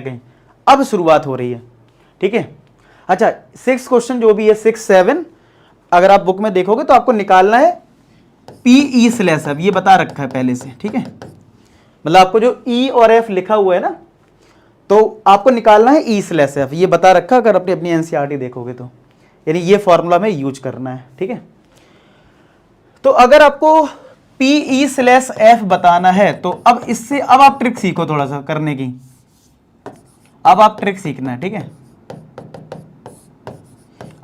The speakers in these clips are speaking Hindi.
कहीं। अब शुरुआत हो रही है, ठीक है। अच्छा 6 क्वेश्चन जो भी है 6, 7 अगर आप बुक में देखोगे तो आपको निकालना है PE स्लैश एफ, ये बता रखा है पहले से, ठीक है। मतलब आपको जो E और F लिखा हुआ है ना, तो आपको निकालना है E स्लैश एफ, ये बता रखा अगर अपनी NCERT देखोगे तो, यानी ये फॉर्मूला में यूज करना है, ठीक है। तो अगर आपको PE स्लैश एफ बताना है तो अब इससे अब आप ट्रिक सीखो थोड़ा सा करने की, अब आप ट्रिक सीखना है, ठीक है।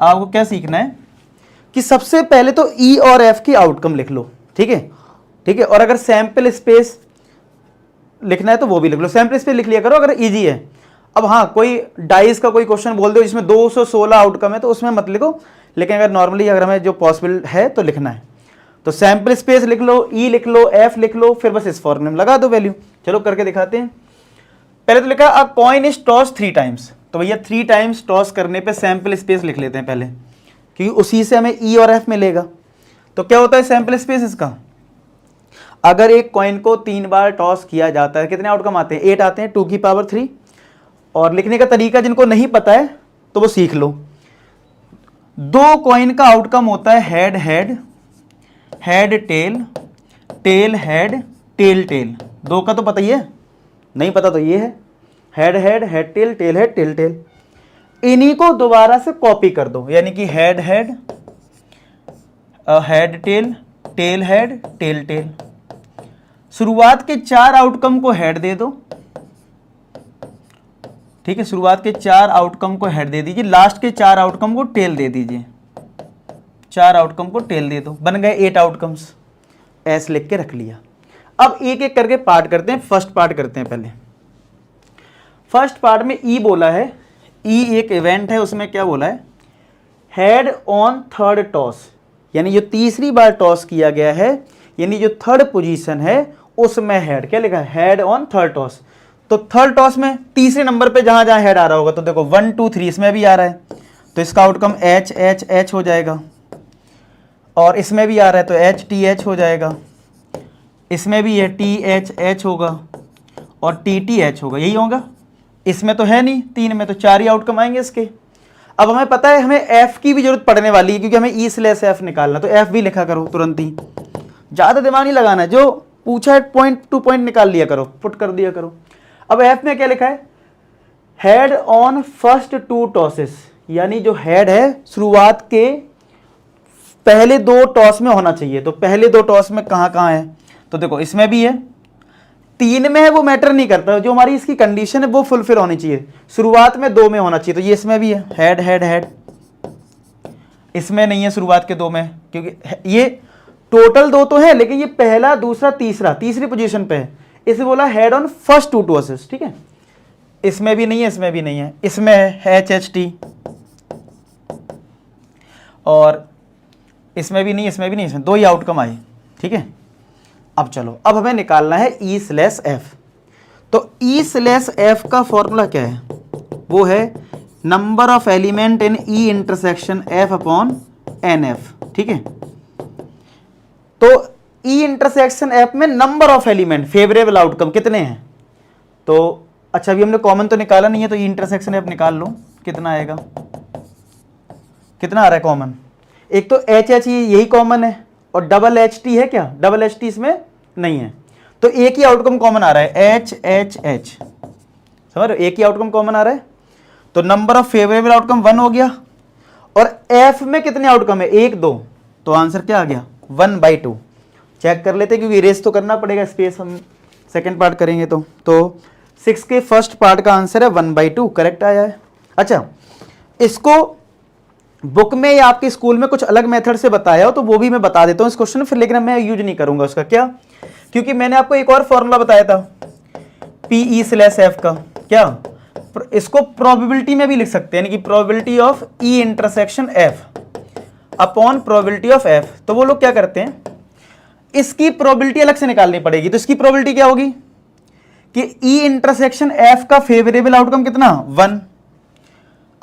आपको क्या सीखना है कि सबसे पहले तो E और F की आउटकम लिख लो, ठीक है, ठीक है। और अगर सैंपल स्पेस लिखना है तो वो भी लिख लो, सैंपल स्पेस लिख लिया करो अगर इजी है। अब हाँ कोई डाइस का कोई क्वेश्चन बोल दो जिसमें 216 आउटकम है तो उसमें मत लिखो, लेकिन अगर नॉर्मली अगर हमें जो पॉसिबल है तो लिखना है तो सैंपल स्पेस लिख लो, E लिख लो, F लिख लो, फिर बस इस फॉर्मूले में लगा दो वैल्यू। चलो करके दिखाते हैं। पहले तो लिखा अ कॉइन इज टॉस 3 टाइम्स, तो भैया 3 टाइम्स टॉस करने पे सैंपल स्पेस लिख लेते हैं पहले, क्योंकि उसी से हमें E और F मिलेगा। तो क्या होता है सैंपल स्पेस इसका, अगर एक कॉइन को 3 बार टॉस किया जाता है कितने आउटकम आते हैं, 8 आते हैं, 2 की पावर 3। और लिखने का तरीका जिनको नहीं पता है तो वो सीख लो। 2 कॉइन का आउटकम होता है head head, head tail, tail head, tail tail. 2 का तो पता ही है, नहीं पता तो ये है head head, head tail, tail head, tail tail. इन्हीं को दोबारा से कॉपी कर दो, यानी कि head head, head tail, tail head, tail tail. शुरुआत के 4 आउटकम को हेड दे दो, ठीक है, शुरुआत के 4 आउटकम को हेड दे दीजिए, लास्ट के 4 आउटकम को टेल दे दीजिए, 4 आउटकम को टेल दे दो, बन गए 8 आउटकम्स। ऐसे लिख के रख लिया। अब एक एक करके पार्ट करते हैं। फर्स्ट पार्ट करते हैं पहले। फर्स्ट पार्ट में E बोला है, E एक इवेंट है, उसमें क्या बोला है, हेड ऑन थर्ड टॉस, यानी जो तीसरी बार टॉस किया गया है, यानी जो थर्ड पोजीशन है उसमें हेड, क्या लिखा है, हेड ऑन थर्ड टॉस। तो थर्ड टॉस में तीसरे नंबर पे जहां जहां हेड आ रहा होगा, तो देखो 1 2 3 इसमें भी आ रहा है तो इसका आउटकम H H H हो जाएगा, और इसमें भी आ रहा है तो H T H हो जाएगा, इसमें भी है T H H होगा और T T H होगा, यही होगा। इसमें तो है नहीं 3 में, तो 4 ही आउटकम आएंगे इसके। अब हमें पता है हमें F की भी जरूरत पड़ने वाली है, क्योंकि हमें E स्लैश F निकालना, तो F भी लिखा करो तुरंत ही, ज़्यादा दिमाग नहीं लगाना है, जो पूछा है पॉइंट टू पॉइंट निकाल लिया करो, पुट कर दिया करो। अब F में क्या लिखा है, हेड ऑन फर्स्ट 2 टॉसेस, यानी जो हेड है शुरुआत के पहले 2 टॉस में होना चाहिए। तो पहले 2 टॉस में कहाँ कहाँ है, तो देखो इसमें भी है, 3 में है वो मैटर नहीं करता, जो हमारी इसकी कंडीशन है वो फुलफिल होनी चाहिए। शुरुआत में 2 में होना चाहिए, तो ये इसमें भी है हेड हेड हेड, इसमें नहीं है शुरुआत के 2 में, क्योंकि ये टोटल 2 तो है लेकिन ये पहला दूसरा तीसरा तीसरी पोजीशन पे है, इसे बोला हेड ऑन फर्स्ट 2 टॉसेस, ठीक है। इसमें भी नहीं है, इसमें भी नहीं है, इसमें है H H T, और इसमें भी नहीं, इसमें भी नहीं, इसमें 2 ही आउटकम आए, ठीक है। अब चलो, अब हमें निकालना है E स्लैश F। तो E स्लैश F का फॉर्मूला क्या है, वो है number of element in E intersection F upon NF, ठीक है। तो E इंटरसेक्शन F में number of element favourable outcome कितने हैं, तो अच्छा अभी हमने कॉमन तो निकाला नहीं है, तो E इंटरसेक्शन F निकाल लो, कितना आएगा, कितना आ रहा है कॉमन, एक तो H H यही कॉमन है, और डबल H T है क्या, डबल H T इसमें नहीं है, तो एक ही आउटकम कॉमन आ रहा है H H H, समझ रहे हो, एक ही आउटकम कॉमन आ रहा है। तो नंबर ऑफ फेवरेबल आउटकम 1 हो गया, और F में कितने आउटकम है, 1 2, तो आंसर क्या आ गया 1/2। चेक कर लेते क्योंकि इरेज तो करना पड़ेगा स्पेस, हम सेकेंड पार्ट करेंगे तो 6 के फर्स्ट पार्ट का आंसर है 1/2, करेक्ट आया है। अच्छा इसको बुक में या आपके स्कूल में कुछ अलग मेथड से बताया हो तो वो भी मैं बता देता हूँ इस क्वेश्चन फिर, लेकिन मैं यूज नहीं करूंगा उसका, क्या, क्योंकि मैंने आपको एक और फॉर्मूला बताया था PE स्लैश F का, क्या, इसको प्रोबेबिलिटी में भी लिख सकते हैं, यानी कि probability of E intersection F upon probability of F। तो वो लोग क्या करते हैं, इसकी प्रोबेबिलिटी अलग से निकालनी पड़ेगी, तो इसकी प्रोबेबिलिटी क्या होगी कि E इंटरसेक्शन F का फेवरेबल आउटकम कितना 1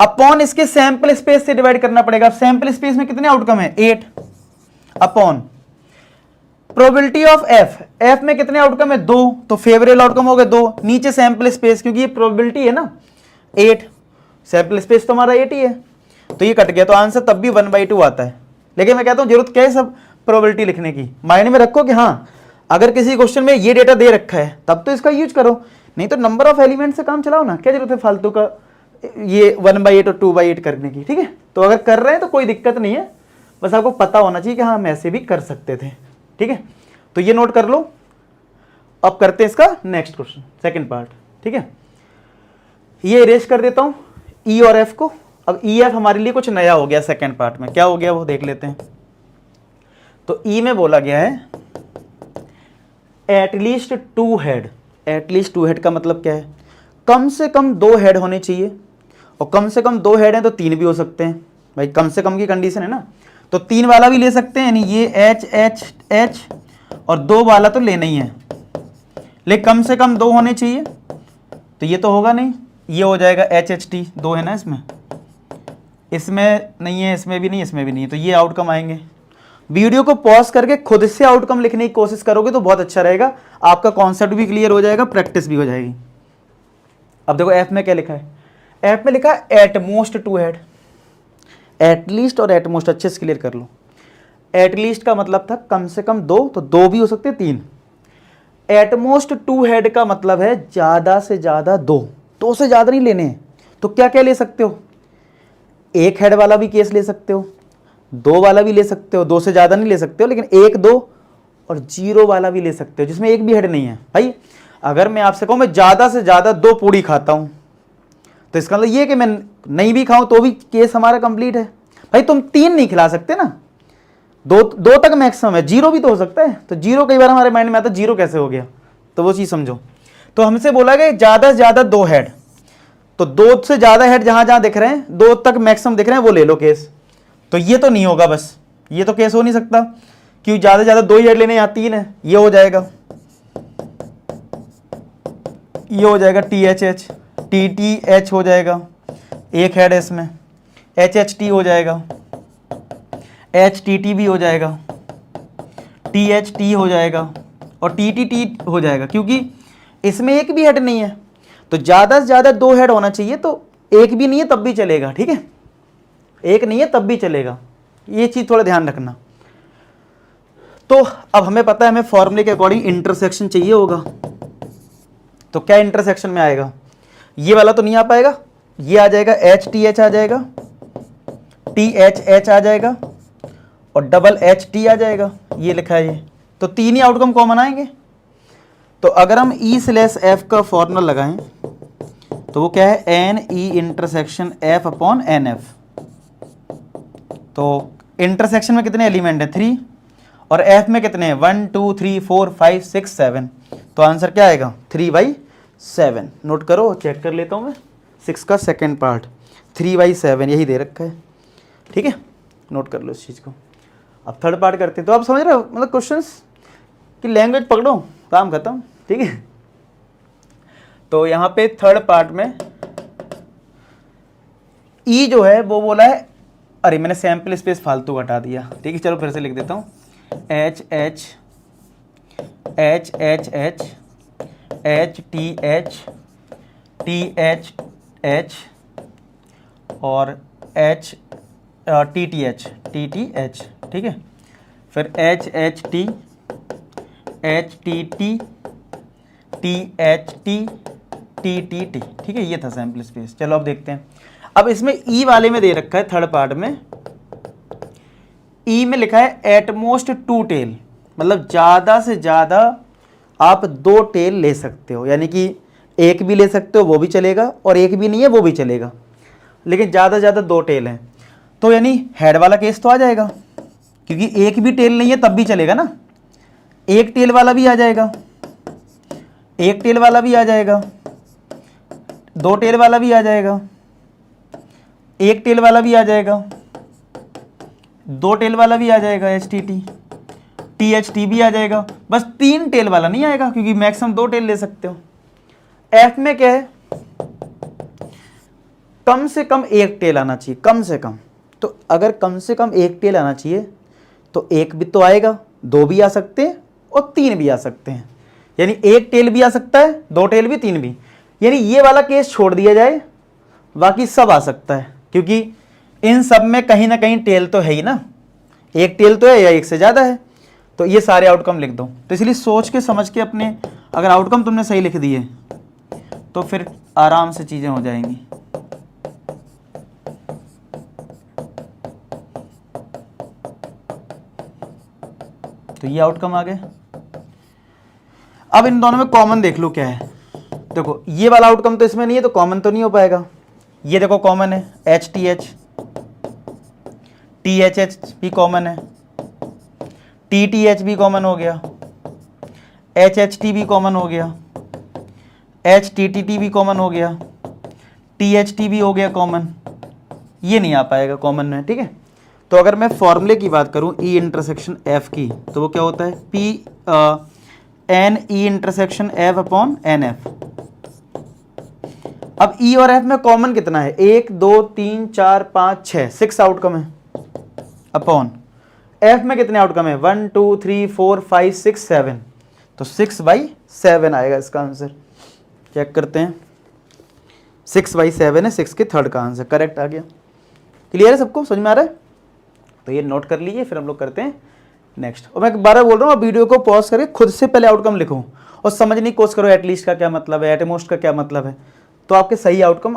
अपॉन इसके सैंपल स्पेस से डिवाइड करना पड़ेगा। सैंपल स्पेस में कितने आउटकम है 8 अपॉन प्रोबेबिलिटी ऑफ एफ में कितने आउटकम है? 2, तो फेवरेबल आउटकम हो गए 2। नीचे सैंपल स्पेस, क्योंकि ये प्रोबेबिलिटी है ना 8, सैंपल स्पेस तो हमारा 8 ही है, तो ये कट गया, तो आंसर तब भी 1/2 आता है। लेकिन मैं कहता हूं जरूरत क्या है सब प्रोबेबिलिटी लिखने की, माइंड में रखो कि हाँ अगर किसी क्वेश्चन में ये डेटा दे रखा है तब तो इसका यूज करो, नहीं तो नंबर ऑफ एलिमेंट से काम चलाओ ना, क्या जरूरत है फालतू का ये 1/8 और 2/8 करने की। ठीक है, तो अगर कर रहे हैं तो कोई दिक्कत नहीं है, बस आपको पता होना चाहिए कि हाँ हम ऐसे भी कर सकते थे। ठीक है, तो ये नोट कर लो। अब करते हैं इसका नेक्स्ट क्वेश्चन, सेकंड पार्ट। ठीक है, ये इरेज कर देता हूं ई और एफ को। अब ई एफ हमारे लिए कुछ नया हो गया सेकंड पार्ट में, क्या हो गया वो देख लेते हैं। तो ई में बोला गया है एटलीस्ट 2 हेड। एटलीस्ट 2 हेड का मतलब क्या है? कम से कम 2 हेड होने चाहिए, और कम से कम 2 हेड हैं तो 3 भी हो सकते हैं भाई, कम से कम की कंडीशन है ना, तो 3 वाला भी ले सकते हैं, यानी ये एच एच एच, और 2 वाला तो लेना ही है, लेकिन कम से कम 2 होने चाहिए, तो ये तो होगा नहीं, ये हो जाएगा एच एच टी, 2 है ना इसमें, इसमें नहीं है, इसमें भी नहीं, इसमें भी नहीं है, तो ये आउटकम आएंगे। वीडियो को पॉज करके खुद से आउटकम लिखने की कोशिश करोगे तो बहुत अच्छा रहेगा, आपका कॉन्सेप्ट भी क्लियर हो जाएगा, प्रैक्टिस भी हो जाएगी। अब देखो एफ में क्या लिखा है, एफ में लिखा है एटमोस्ट 2 हेड। एटलीस्ट और एटमोस्ट अच्छे से क्लियर कर लो। एटलीस्ट का मतलब था कम से कम 2, तो 2 भी हो सकते हैं 3। एटमोस्ट 2 हेड का मतलब है ज्यादा से ज्यादा 2 से ज्यादा नहीं लेने हैं, तो क्या क्या ले सकते हो? 1 हेड वाला भी केस ले सकते हो, 2 वाला भी ले सकते हो, 2 से ज्यादा नहीं ले सकते हो, लेकिन 1, 2 और 0 वाला भी ले सकते हो जिसमें 1 भी हेड नहीं है। भाई अगर मैं आपसे कहूं मैं ज्यादा से ज्यादा 2 पूड़ी खाता हूं, तो इसका मतलब ये कि मैं नहीं भी खाऊं तो भी केस हमारा कंप्लीट है। भाई तुम 3 नहीं खिला सकते ना, 2 तक मैक्सिमम है, 0 भी तो हो सकता है, तो 0 कई बार हमारे माइंड में आता है 0 कैसे हो गया, तो वो चीज समझो। तो हमसे बोला गया ज्यादा से ज्यादा 2 हेड, तो 2 से ज्यादा हेड जहां जहां दिख रहे हैं, 2 तक मैक्सिमम दिख रहे हैं, वो ले लो केस। तो ये तो नहीं होगा, बस ये तो केस हो नहीं सकता, क्योंकि ज्यादा से ज्यादा 2 ही हेड लेने, यहाँ 3 है, ये हो जाएगा, ये हो जाएगा T H H, T T H हो जाएगा, 1 हेड है इसमें, एच एच टी हो जाएगा, एच टी टी भी हो जाएगा, टी एच टी हो जाएगा, और टी टी टी हो जाएगा, क्योंकि इसमें 1 भी हेड नहीं है। तो ज्यादा से ज्यादा 2 हेड होना चाहिए, तो 1 भी नहीं है तब भी चलेगा। ठीक है, 1 नहीं है तब भी चलेगा, ये चीज थोड़ा ध्यान रखना। तो अब हमें पता है हमें फॉर्मूले के अकॉर्डिंग इंटरसेक्शन चाहिए होगा, तो क्या इंटरसेक्शन में आएगा? ये वाला तो नहीं आ पाएगा, ये आ जाएगा एच टी एच आ जाएगा, टी एच एच आ जाएगा, और डबल एच टी आ जाएगा, ये लिखा है ये, तो 3 ही आउटकम कॉमन आएंगे। तो अगर हम ई स्लैश एफ का फॉर्मूला लगाएं तो वो क्या है, N E intersection F upon N F. तो इंटरसेक्शन में कितने एलिमेंट हैं? 3, और एफ में कितने हैं? 1 2 3 4 5 6 7, तो आंसर क्या आएगा? 3/7। नोट करो, चेक कर लेता हूं मैं, 6 का सेकेंड पार्ट 3/7 यही दे रखा है। ठीक है, नोट कर लो इस चीज़ को। अब थर्ड पार्ट करते हैं, तो आप समझ रहे हो, मतलब क्वेश्चंस की लैंग्वेज पकड़ो, काम खत्म। ठीक है, तो यहाँ पे थर्ड पार्ट में ई जो है वो बोला है, अरे मैंने सैंपल स्पेस फालतू हटा दिया। ठीक है, चलो फिर से लिख देता हूँ, H H H H H H T H H और एच टी टी एच। ठीक है, फिर H H T H T T T H T T T T. ठीक है, ये था सैंपल स्पेस। चलो अब देखते हैं, अब इसमें ई वाले में दे रखा है थर्ड पार्ट में, ई में लिखा है एटमोस्ट 2 टेल, मतलब ज्यादा से ज्यादा आप 2 टेल ले सकते हो, यानी कि 1 भी ले सकते हो वो भी चलेगा, और 1 भी नहीं है वो भी चलेगा, लेकिन ज्यादा से ज्यादा 2 टेल हैं, तो यानी हेड वाला केस तो आ जाएगा, क्योंकि 1 भी टेल नहीं है तब भी चलेगा ना, 1 टेल वाला भी आ जाएगा, 1 टेल वाला भी आ जाएगा, 2 टेल वाला भी आ जाएगा, 1 टेल वाला भी आ जाएगा, 2 टेल वाला भी आ जाएगा, H T T T H T भी आ जाएगा, बस 3 टेल वाला नहीं आएगा, क्योंकि मैक्सिमम 2 टेल ले सकते हो। एफ में क्या है, कम से कम 1 टेल आना चाहिए, कम से कम, तो अगर कम से कम 1 टेल आना चाहिए तो 1 भी तो आएगा, 2 भी आ सकते हैं, और 3 भी आ सकते हैं, यानी एक टेल भी आ सकता है, 2 टेल भी, 3 भी, यानी ये वाला केस छोड़ दिया जाए, बाकी सब आ सकता है, क्योंकि इन सब में कहीं ना कहीं टेल तो है ही ना, एक टेल तो है या एक से ज़्यादा है, तो ये सारे आउटकम लिख दो। तो इसलिए सोच के समझ के अपने, अगर आउटकम तुमने सही लिख दिए तो फिर आराम से चीज़ें हो जाएंगी। तो ये आउटकम आ गए। अब इन दोनों में कॉमन देख लो क्या है। देखो ये वाला आउटकम तो इसमें नहीं है, तो कॉमन तो नहीं हो पाएगा। ये देखो कॉमन है, HTH, THH भी कॉमन है, TTH भी कॉमन हो गया, HHT भी कॉमन हो गया, HTTT भी कॉमन हो गया, THT भी हो गया कॉमन। ये नहीं आ पाएगा कॉमन में, ठीक है। तो अगर मैं फॉर्मूले की बात करूं E इंटरसेक्शन F की, तो वो क्या होता है, N E intersection F upon NF। अब E और F में कॉमन कितना है, 1 2 3 4 5 6, 6 आउटकम है, अपॉन F में कितने आउटकम है, 1 2 3 4 5 6 7, तो 6/7 आएगा इसका आंसर। चेक करते हैं, 6/7 है, 6 के थर्ड का आंसर करेक्ट आ गया। क्लियर है सबको, समझ में आ रहा है? तो ये नोट कर लीजिए, फिर हम लोग करते हैं नेक्स्ट। और मैं बार बोल रहा हूँ, वीडियो को पॉज करके खुद से पहले आउटकम लिखो और समझने की कोशिश करो एटलीस्ट का क्या मतलब है, एटमोस्ट का क्या मतलब है, तो आपके सही आउटकम